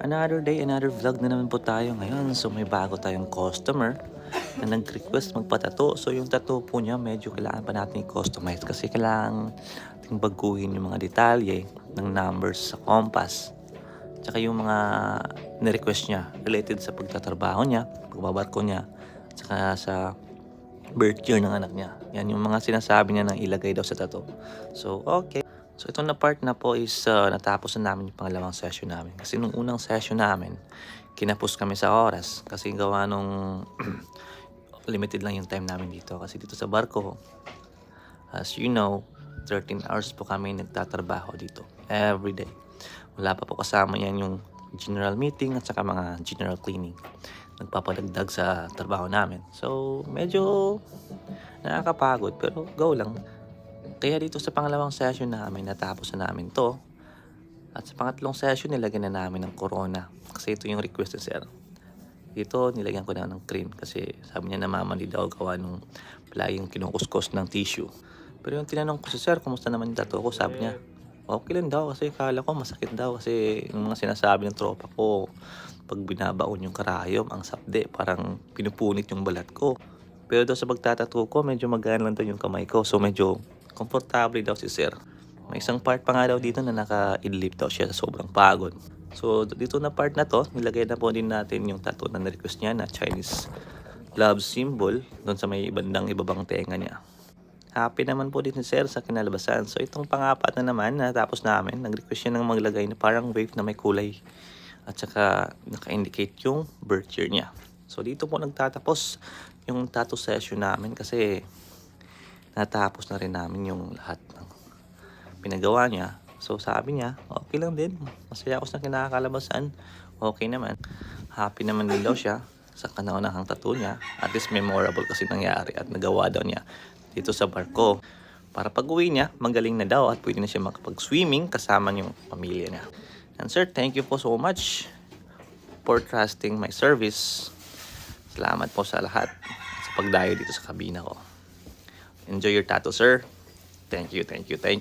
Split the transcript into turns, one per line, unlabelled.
Another day, another vlog na naman po tayo ngayon. So may bago tayong customer na nag-request magpatato. So yung tattoo po niya medyo kailangan pa natin i-customize kasi kailangan ating baguhin yung mga detalye ng numbers sa compass. Tsaka yung mga na-request niya related sa pagtatrabaho niya, pagbabarko niya, tsaka sa birth year ng anak niya. Yan yung mga sinasabi niya nang ilagay daw sa tattoo. So okay. So ito na part na po is natapos na namin yung pangalawang session namin. Kasi nung unang session namin, kinapos kami sa oras. Kasi gawa nung limited lang yung time namin dito. Kasi dito sa barko, as you know, 13 hours po kami nagtatrabaho dito. Every day. Wala pa po kasama yan yung general meeting at saka mga general cleaning. Nagpapadagdag sa trabaho namin. So medyo nakakapagod pero go lang. Kaya dito sa pangalawang session namin, natapos na namin to. At sa pangatlong session, nilagyan na namin ng corona. Kasi ito yung request ni sir. Dito, nilagyan ko na ng cream. Kasi sabi niya namamali daw gawa nung palaging kinukuskus ng tissue. Pero yung tinanong ko si sir, kumusta naman yung tattoo ko? Sabi niya, okay lang daw. Kasi kala ko masakit daw. Kasi yung mga sinasabi ng tropa ko, pag binabaon yung karayom, ang sapde, parang pinupunit yung balat ko. Pero daw sa pagtatattoo ko, medyo magaan lang daw yung kamay ko. So medyo komportable daw si sir. May isang part pa nga daw dito na naka-idlip daw siya sa sobrang pagod. So dito na part na to, nilagay na po din natin yung tattoo na request niya na Chinese love symbol doon sa may bandang ibabang tenga niya. Happy naman po din si sir sa kinalabasan. So itong pangapat na naman natapos namin, nag-request siya ng maglagay na parang wave na may kulay at saka naka-indicate yung birth year niya. So dito po nagtatapos yung tattoo session namin kasi natapos na rin namin yung lahat ng pinagawa niya. So sabi niya, okay lang din. Masaya ako sa kinakalabasan. Okay naman. Happy naman din daw siya sa kanaunahang tattoo niya. At least memorable kasi nangyari at nagawa daw niya dito sa barko. Para pag uwi niya, magaling na daw at pwede na siya makapag-swimming kasama yung pamilya niya. And sir, thank you po so much for trusting my service. Salamat po sa lahat sa pagdayo dito sa kabina ko. Enjoy your tattoo, sir. Thank you, thank you, thank you.